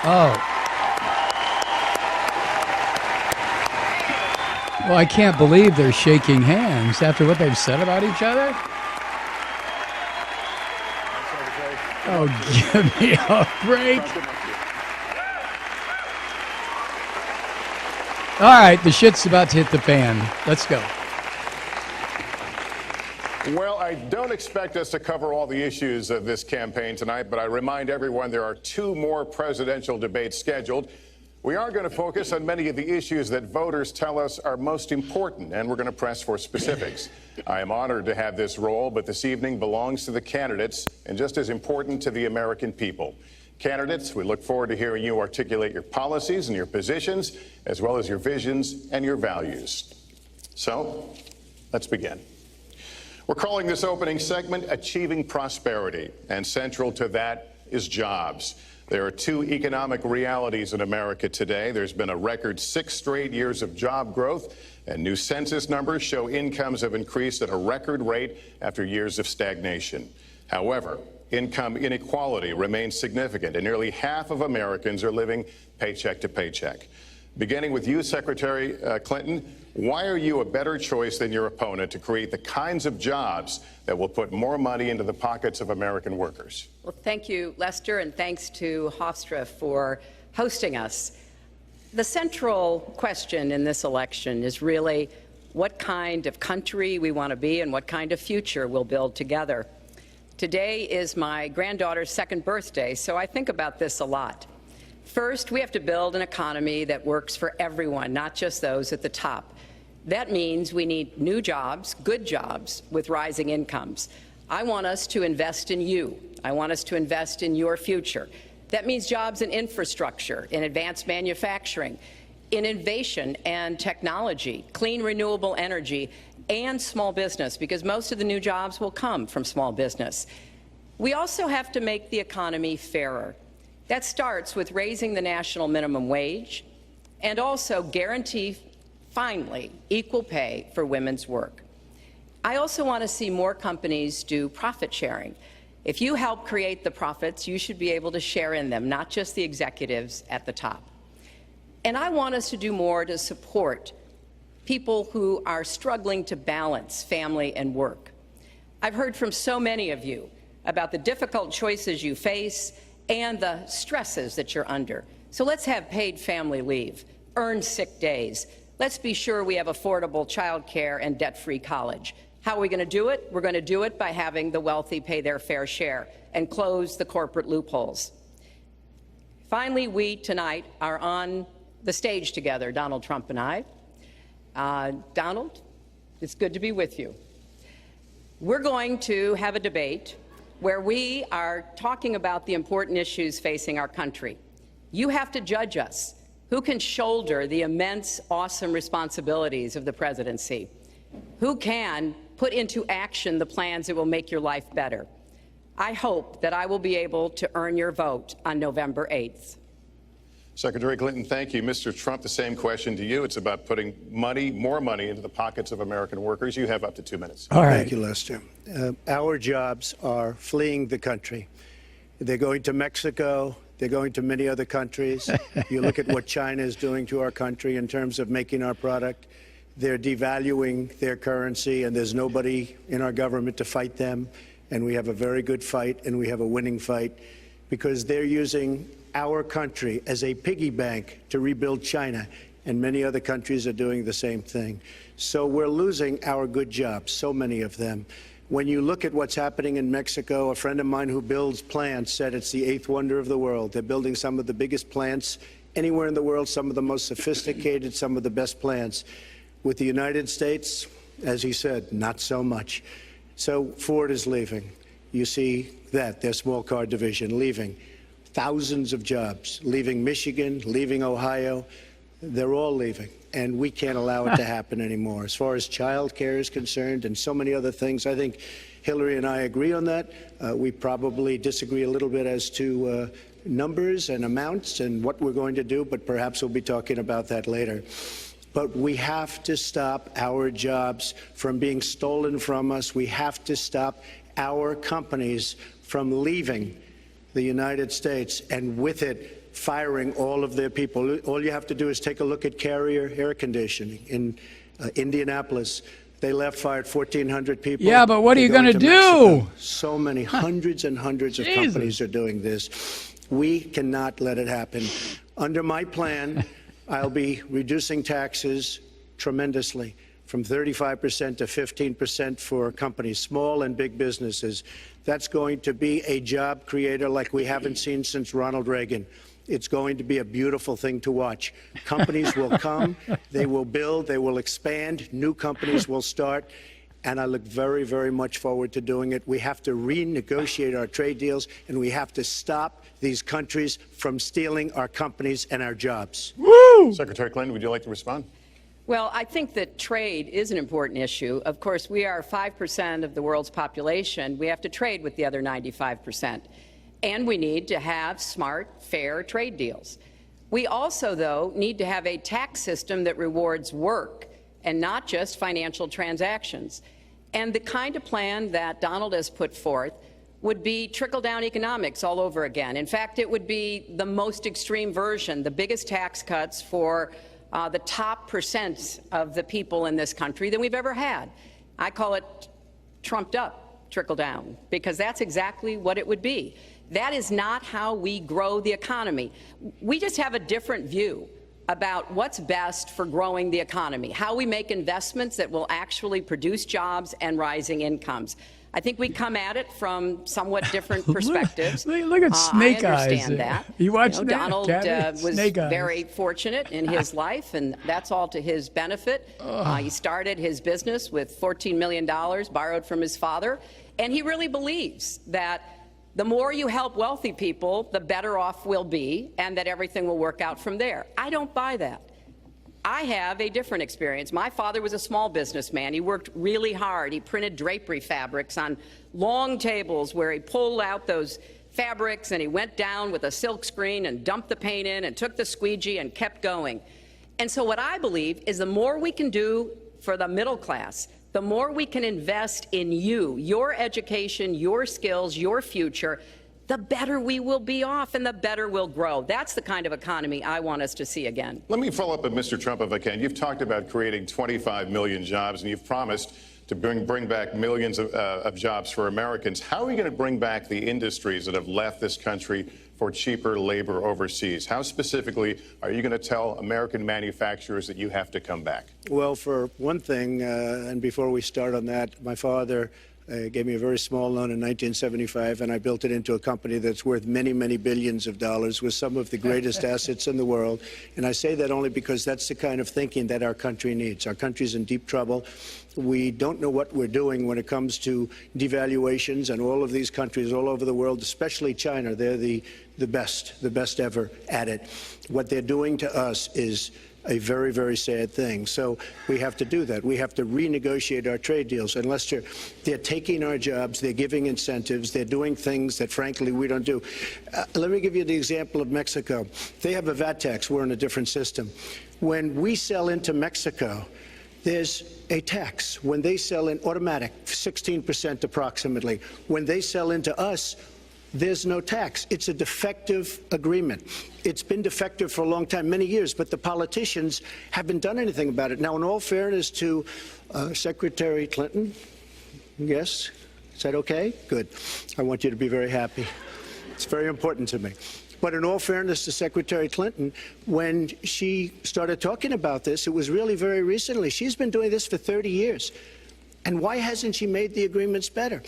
Oh. Well, I can't believe they're shaking hands after what they've said about each other. Oh, give me a break. All right, the shit's about to hit the fan. Let's go. Well, I don't expect us to cover all the issues of this campaign tonight, but I remind everyone there are 2 more presidential debates scheduled. We are going to focus on many of the issues that voters tell us are most important, and we're going to press for specifics. I am honored to have this role, but this evening belongs to the candidates and just as important to the American people. Candidates, we look forward to hearing you articulate your policies and your positions, as well as your visions and your values. So, let's begin. We're calling this opening segment Achieving Prosperity, and central to that is jobs. There are 2 economic realities in America today. There's been a record 6 straight years of job growth, and new census numbers show incomes have increased at a record rate after years of stagnation. However, income inequality remains significant, and nearly half of Americans are living paycheck to paycheck. Beginning with you, Secretary Clinton, why are you a better choice than your opponent to create the kinds of jobs that will put more money into the pockets of American workers? Well, thank you, Lester, and thanks to Hofstra for hosting us. The central question in this election is really what kind of country we want to be and what kind of future we'll build together. Today is my granddaughter's 2nd birthday, so I think about this a lot. First, we have to build an economy that works for everyone, not just those at the top. That means we need new jobs, good jobs, with rising incomes. I want us to invest in you. I want us to invest in your future. That means jobs in infrastructure, in advanced manufacturing, in innovation and technology, clean renewable energy, and small business, because most of the new jobs will come from small business. We also have to make the economy fairer. That starts with raising the national minimum wage and also guarantee, finally, equal pay for women's work. I also want to see more companies do profit sharing. If you help create the profits, you should be able to share in them, not just the executives at the top. And I want us to do more to support people who are struggling to balance family and work. I've heard from so many of you about the difficult choices you face and the stresses that you're under. So let's have paid family leave, earned sick days. Let's be sure we have affordable child care and debt-free college. How are we going to do it? We're going to do it by having the wealthy pay their fair share and close the corporate loopholes. Finally, we tonight are on the stage together, Donald Trump and I. Donald, it's good to be with you. We're going to have a debate where we are talking about the important issues facing our country. You have to judge us. Who can shoulder the immense, awesome responsibilities of the presidency? Who can put into action the plans that will make your life better? I hope that I will be able to earn your vote on November 8th. Secretary Clinton, thank you. Mr. Trump, the same question to you. It's about putting more money into the pockets of American workers. You have up to 2 minutes. All right. Thank you, Lester. Our jobs are fleeing the country. They're going to Mexico. They're going to many other countries. You look at what China is doing to our country in terms of making our product. They're devaluing their currency, and there's nobody in our government to fight them. And we have a very good fight, and we have a winning fight, because they're using our country as a piggy bank to rebuild China, and many other countries are doing the same thing. So we're losing our good jobs, so many of them. When you look at what's happening in Mexico, a friend of mine who builds plants said it's the 8th wonder of the world. They're building some of the biggest plants anywhere in the world, some of the most sophisticated, some of the best plants. With the United States, as he said, not so much. So Ford is leaving. You see that, their small car division leaving. Thousands of jobs, leaving Michigan, leaving Ohio. They're all leaving, and we can't allow it to happen anymore. As far as child care is concerned and so many other things, I think Hillary and I agree on that. We probably disagree a little bit as to numbers and amounts and what we're going to do, but perhaps we'll be talking about that later. But we have to stop our jobs from being stolen from us. We have to stop our companies from leaving the United States, and with it, firing all of their people. All you have to do is take a look at Carrier Air Conditioning in Indianapolis. They left, fired 1,400 people. Yeah, but what are you going to do? Mexico. So many, hundreds and hundreds of Jesus. companies are doing this. We cannot let it happen. Under my plan, I'll be reducing taxes tremendously, from 35% to 15% for companies, small and big businesses. That's going to be a job creator like we haven't seen since Ronald Reagan. It's going to be a beautiful thing to watch. Companies will come, they will build, they will expand, new companies will start, and I look very, very much forward to doing it. We have to renegotiate our trade deals, and we have to stop these countries from stealing our companies and our jobs. Woo! Secretary Clinton, would you like to respond? Well, I think that trade is an important issue. Of course, we are 5% of the world's population. We have to trade with the other 95%. And we need to have smart, fair trade deals. We also, though, need to have a tax system that rewards work and not just financial transactions. And the kind of plan that Donald has put forth would be trickle-down economics all over again. In fact, it would be the most extreme version, the biggest tax cuts for the top percent of the people in this country than we've ever had. I call it trumped up trickle-down, because that's exactly what it would be. That is not how we grow the economy. We just have a different view about what's best for growing the economy, how we make investments that will actually produce jobs and rising incomes. I think we come at it from somewhat different perspectives. Look at Snake I Eyes. understand that. You watched that, Donald was Snake Eyes. very fortunate in his life, and that's all to his benefit. He started his business with $14 million borrowed from his father, and he really believes that the more you help wealthy people, the better off we'll be, and that everything will work out from there. I don't buy that. I have a different experience. My father was a small businessman. He worked really hard. He printed drapery fabrics on long tables where he pulled out those fabrics and he went down with a silk screen and dumped the paint in and took the squeegee and kept going. And so what I believe is the more we can do for the middle class, the more we can invest in you, your education, your skills, your future, the better we will be off and the better we'll grow. That's the kind of economy I want us to see again. Let me follow up with Mr. Trump if I can. You've talked about creating 25 million jobs, and you've promised to bring back millions of jobs for Americans. How are you going to bring back the industries that have left this country for cheaper labor overseas? How specifically are you going to tell American manufacturers that you have to come back? Well, for one thing, and before we start on that, my father gave me a very small loan in 1975, and I built it into a company that's worth many, many billions of dollars with some of the greatest assets in the world. And I say that only because that's the kind of thinking that our country needs. Our country's in deep trouble. We don't know what we're doing when it comes to devaluations, and all of these countries all over the world, especially China, they're the best ever at it. What they're doing to us is a very, very sad thing. So we have to do that. We have to renegotiate our trade deals. And Lester, they're taking our jobs, they're giving incentives, they're doing things that, frankly, we don't do. Let me give you the example of Mexico. They have a VAT tax. We're in a different system. When we sell into Mexico, there's a tax. When they sell in automatic, 16% approximately. When they sell into us, there's no tax. It's a defective agreement. It's been defective for a long time, many years, but the politicians haven't done anything about it. Now, in all fairness to Secretary Clinton, yes, is that okay? Good. I want you to be very happy. It's very important to me. But in all fairness to Secretary Clinton, when she started talking about this, it was really very recently. She's been doing this for 30 years. And why hasn't she made the agreements better?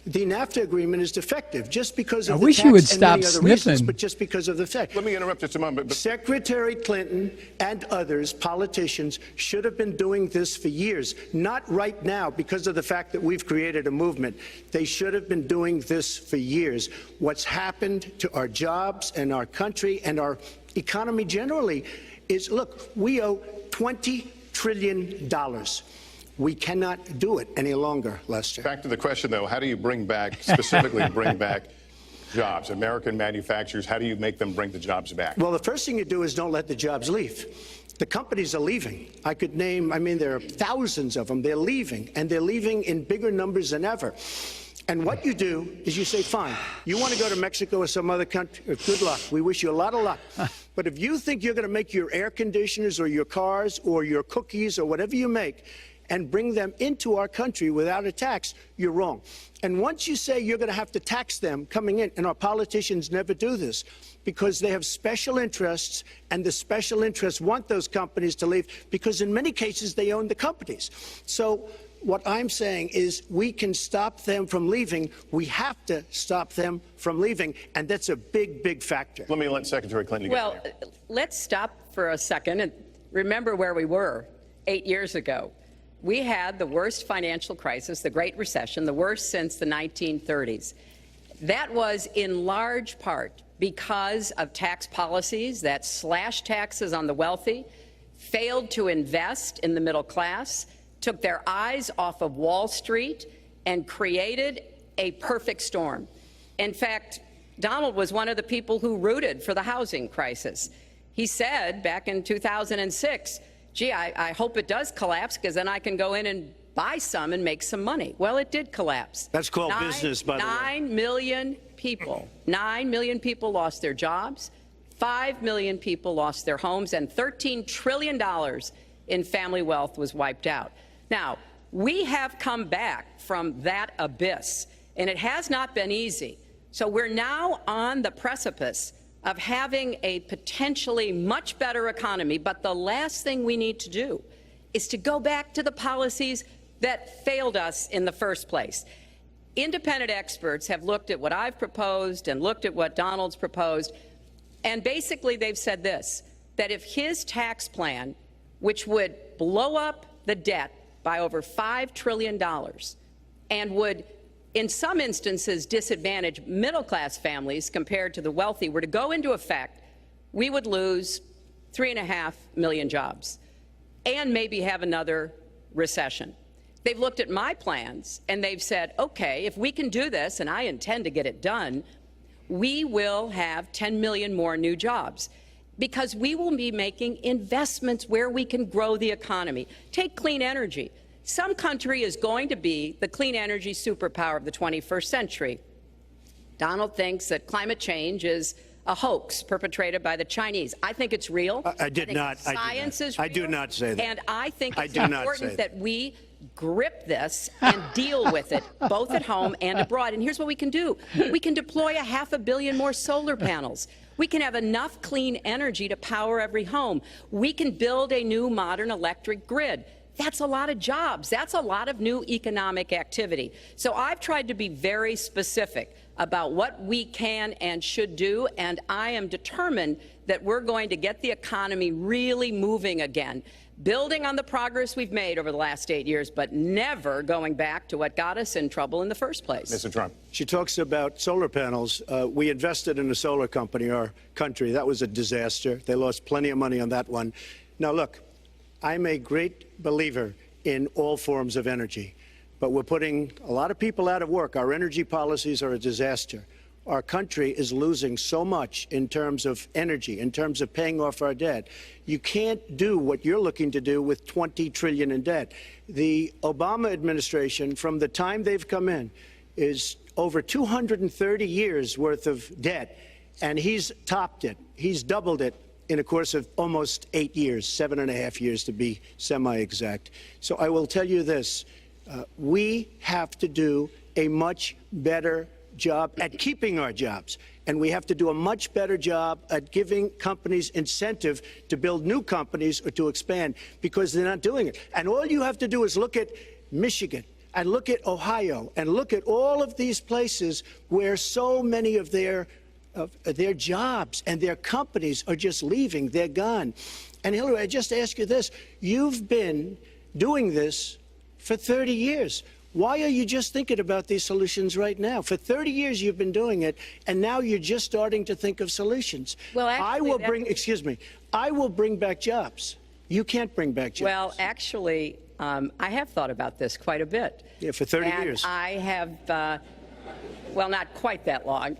The NAFTA agreement is defective just because of the tax and many other reasons, but just because of the fact. Let me interrupt just a moment. Secretary Clinton and others, politicians, should have been doing this for years, not right now because of the fact that we've created a movement. They should have been doing this for years. What's happened to our jobs and our country and our economy generally is, look, we owe $20 trillion. We cannot do it any longer, Lester. Back to the question, though, how do you specifically bring back jobs? American manufacturers, how do you make them bring the jobs back? Well, the first thing you do is don't let the jobs leave. The companies are leaving. I could name, there are thousands of them. They're leaving, and they're leaving in bigger numbers than ever. And what you do is you say, fine, you want to go to Mexico or some other country, good luck. We wish you a lot of luck. But if you think you're going to make your air conditioners or your cars or your cookies or whatever you make and bring them into our country without a tax, you're wrong. And once you say you're going to have to tax them coming in, and our politicians never do this, because they have special interests, and the special interests want those companies to leave, because in many cases they own the companies. So what I'm saying is we can stop them from leaving. We have to stop them from leaving, and that's a big, big factor. Let me let Secretary Clinton get in here. Let's stop for a second and remember where we were 8 years ago. We had the worst financial crisis, the Great Recession, the worst since the 1930s. That was in large part because of tax policies that slashed taxes on the wealthy, failed to invest in the middle class, took their eyes off of Wall Street, and created a perfect storm. In fact, Donald was one of the people who rooted for the housing crisis. He said back in 2006, gee, I hope it does collapse because then I can go in and buy some and make some money. Well, it did collapse. That's called business, by the way. 9 million people lost their jobs, 5 million people lost their homes, and $13 trillion in family wealth was wiped out. Now, we have come back from that abyss, and it has not been easy. So we're now on the precipice of having a potentially much better economy, but the last thing we need to do is to go back to the policies that failed us in the first place. Independent experts have looked at what I've proposed and looked at what Donald's proposed, and basically they've said this, that if his tax plan, which would blow up the debt by over $5 trillion and would in some instances disadvantage middle-class families compared to the wealthy, were to go into effect, we would lose 3.5 million jobs and maybe have another recession. They've looked at my plans and they've said, okay, if we can do this, and I intend to get it done, we will have 10 million more new jobs because we will be making investments where we can grow the economy. Take clean energy. Some country is going to be the clean energy superpower of the 21st century. Donald thinks that climate change is a hoax perpetrated by the Chinese. I think it's real. I did not. Science is real. I do not say that. And I think it's important that we grip this and deal with it, both at home and abroad. And here's what we can do. We can deploy 500 million more solar panels. We can have enough clean energy to power every home. We can build a new modern electric grid. That's a lot of jobs. That's a lot of new economic activity. So I've tried to be very specific about what we can and should do, and I am determined that we're going to get the economy really moving again, building on the progress we've made over the last 8 years, but never going back to what got us in trouble in the first place. Mr. Trump. She talks about solar panels. We invested in a solar company, our country. That was a disaster. They lost plenty of money on that one. Now, look, I'm a great believer in all forms of energy, but we're putting a lot of people out of work. Our energy policies are a disaster. Our country is losing so much in terms of energy, in terms of paying off our debt. You can't do what you're looking to do with $20 trillion in debt. The Obama administration, from the time they've come in, is over 230 years worth of debt, and he's topped it. He's doubled it in a course of almost 8 years, 7.5 years to be semi-exact. So I will tell you this, we have to do a much better job at keeping our jobs, and we have to do a much better job at giving companies incentive to build new companies or to expand, because they're not doing it. And all you have to do is look at Michigan and look at Ohio and look at all of these places where so many of their jobs and their companies are just leaving. They're gone. And Hillary, I just ask you this. You've been doing this for 30 years. Why are you just thinking about these solutions right now? For 30 years you've been doing it, and now you're just starting to think of solutions. Well, actually, I will bring back jobs. You can't bring back jobs. Well, actually, I have thought about this quite a bit. Yeah, for 30 and years. I have, well, not quite that long.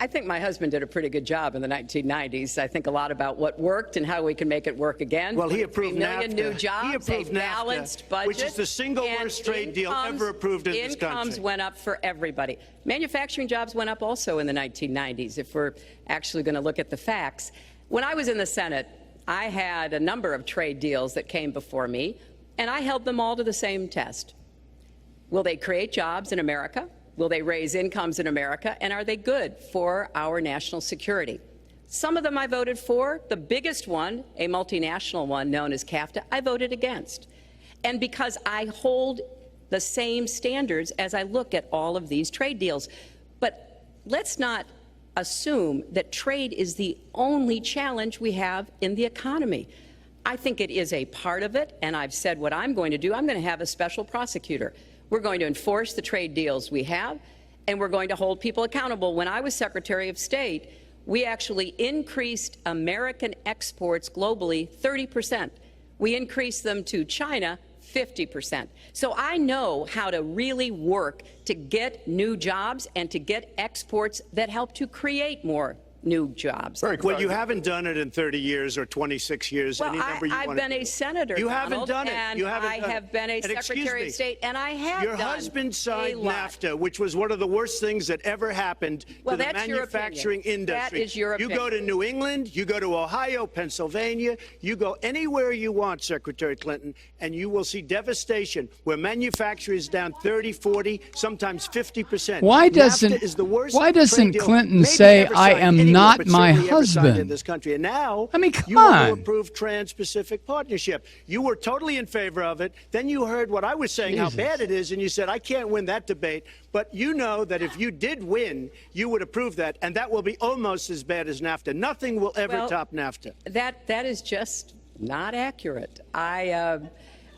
I think my husband did a pretty good job in the 1990s. I think a lot about what worked and how we can make it work again. Well, he approved 3 million NAFTA. new jobs, He approved a balanced NAFTA, budget, which is the single and worst trade deal ever approved in this country. Incomes went up for everybody. Manufacturing jobs went up also in the 1990s, if we're actually going to look at the facts. When I was in the Senate, I had a number of trade deals that came before me, and I held them all to the same test. Will they create jobs in America? Will they raise incomes in America? And are they good for our national security? Some of them I voted for. The biggest one, a multinational one known as CAFTA, I voted against. And because I hold the same standards as I look at all of these trade deals. But let's not assume that trade is the only challenge we have in the economy. I think it is a part of it, and I've said what I'm going to do. I'm going to have a special prosecutor. We're going to enforce the trade deals we have, and we're going to hold people accountable. When I was Secretary of State, we actually increased American exports globally 30%. We increased them to China 50%. So I know how to really work to get new jobs and to get exports that help to create more new jobs. Well, you haven't done it in 30 years or 26 years. Well, any number you I've want to been do. a senator, You Donald, haven't done it. and You haven't I done have it. been a And excuse Secretary me, of State, and I have your done husband signed a lot. NAFTA, which was one of the worst things that ever happened Well, to the that's your manufacturing opinion. industry. That is your You opinion. go to New England, you go to Ohio, Pennsylvania, you go anywhere you want, Secretary Clinton, and you will see devastation where manufacturing is down 30, 40, sometimes 50%. Why NAFTA doesn't is the worst why doesn't trade deal Clinton maybe say, ever "I signed am anywhere, not but my certainly ever signed in husband"? this country. And now I mean, come you want to on. approve Trans-Pacific Partnership. You were totally in favor of it. Then you heard what I was saying, Jesus. how bad it is, and you said, I can't win that debate. But you know that if you did win, you would approve that, and that will be almost as bad as NAFTA. Nothing will ever Well, top NAFTA. That is just not accurate. I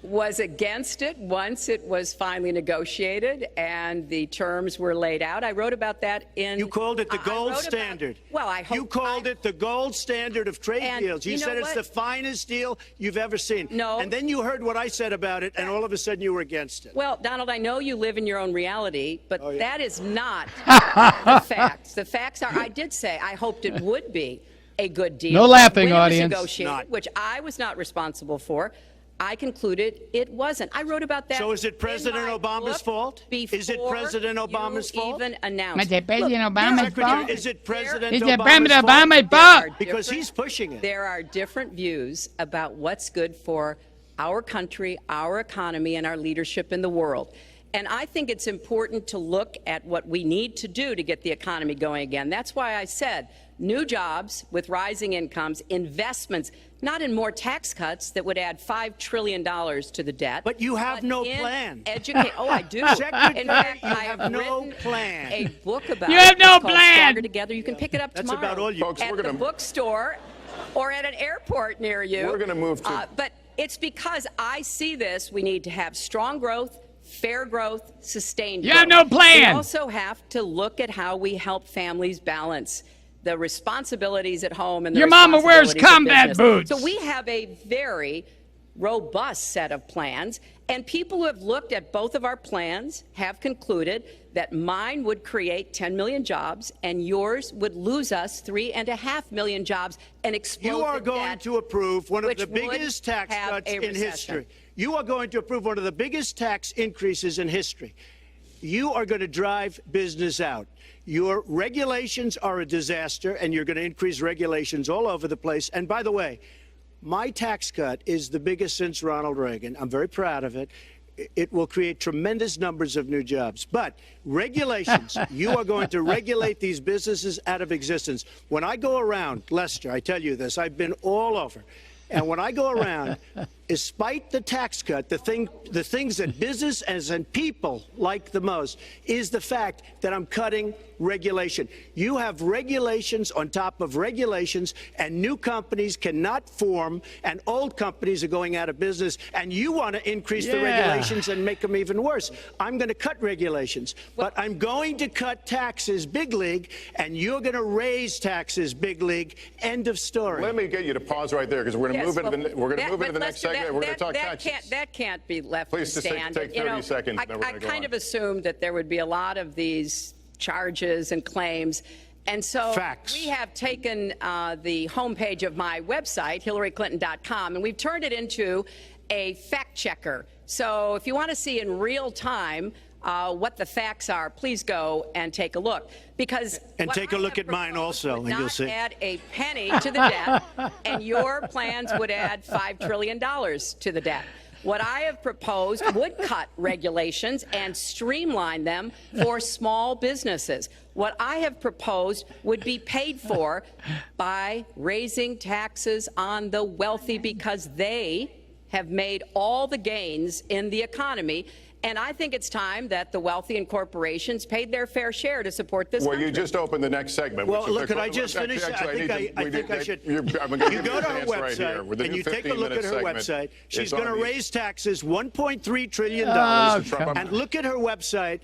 was against it once it was finally negotiated and the terms were laid out. I wrote about that in... You called it the I gold wrote about- standard. Well, I hope... You called it the gold standard of trade And deals. You you know said it's what? the finest deal you've ever seen. No. And then you heard what I said about it, and all of a sudden you were against it. Well, Donald, I know you live in your own reality, but Oh, yeah. that is not the facts. The facts are, I did say I hoped it would be a good deal. No laughing, When it was audience. negotiated, Not. which I was not responsible for, I concluded it wasn't. I wrote about that. So is it President in my Obama's book fault? Is it before President Obama's you fault? even announced. Is it President Look, Obama's there are fault? Is it President Is it Obama's President fault? Obama's There are fault? Because different- he's pushing it. There are different views about what's good for our country, our economy, and our leadership in the world. And I think it's important to look at what we need to do to get the economy going again. That's why I said new jobs with rising incomes, investments, not in more tax cuts that would add $5 trillion to the debt. But you have no in plan. Oh, I do. Secretary, In fact, you I have no written plan. a book about You it. have no It's called plan. Stronger Together. You can pick it up That's tomorrow. about all you- Folks, at we're the gonna- bookstore or at an airport near you. We're gonna move to- But it's because I see this. We need to have strong growth, fair growth, sustained You growth. have no plan. We also have to look at how we help families balance the responsibilities at home and the Your mama wears responsibilities of combat business. boots. So we have a very robust set of plans, and people who have looked at both of our plans have concluded that mine would create 10 million jobs and yours would lose us 3.5 million jobs and explode You are the going debt, to approve one of which the would biggest tax have cuts a in recession. history. You are going to approve one of the biggest tax increases in history. You are going to drive business out. Your regulations are a disaster, and you're going to increase regulations all over the place. And by the way, my tax cut is the biggest since Ronald Reagan. I'm very proud of it. It will create tremendous numbers of new jobs. But regulations, you are going to regulate these businesses out of existence. When I go around, Lester, I tell you this, I've been all over. And when I go around, despite the tax cut, the things that business and people like the most is the fact that I'm cutting regulation. You have regulations on top of regulations, and new companies cannot form, and old companies are going out of business, and you want to increase the regulations and make them even worse. I'm going to cut regulations, but I'm going to cut taxes big league, and you're going to raise taxes big league. End of story. Let me get you to pause right there, because we're going to move into the next segment. We're going to talk taxes. That can't be left Please to just stand. take 30 seconds, I then we're gonna go kind on. of assumed that there would be a lot of these charges and claims, And so Facts. we have taken the homepage of my website, HillaryClinton.com, and we've turned it into a fact checker. So if you want to see in real time what the facts are, please go and take a look. Because And what take a I look have at mine proposed also, would and you'll not see. add a penny to the debt, and your plans would add $5 trillion to the debt. What I have proposed would cut regulations and streamline them for small businesses. What I have proposed would be paid for by raising taxes on the wealthy because they have made all the gains in the economy. And I think it's time that the wealthy and corporations paid their fair share to support this Well, country. you just opened the next segment. Well, which is look, the- could I just finish? Actually, I think I should. I'm gonna give You go this to her chance right website here. With the and new you take a look at her 15-minute website. segment, She's it's on going to the- raise taxes $1.3 trillion. come And look at her website.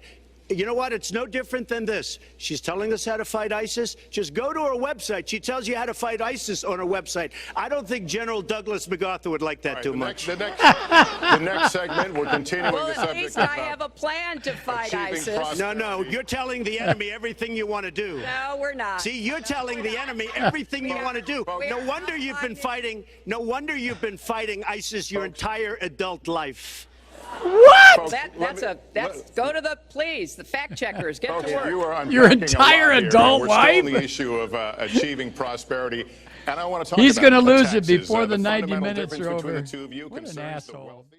You know what? It's no different than this. She's telling us how to fight ISIS. Just go to her website. She tells you how to fight ISIS on her website. I don't think General Douglas MacArthur would like that All right, too the much. the next segment, we're continuing Well, the at subject least of, I have a plan to fight achieving ISIS. prosperity. No, you're telling the enemy everything you want to do. No, we're not. See, you're telling the enemy everything you want to do. No wonder you've been fighting. No wonder you've been fighting ISIS your entire adult life. Folks, That's go to the fact checkers, get folks, to work. you are unpacking Your a lot entire here. adult We're life? still on the issue of achieving prosperity, and I want to talk He's about going to lose it taxes, before the 90 fundamental minutes difference are between over. the two of you What an concerns the asshole. wealthy.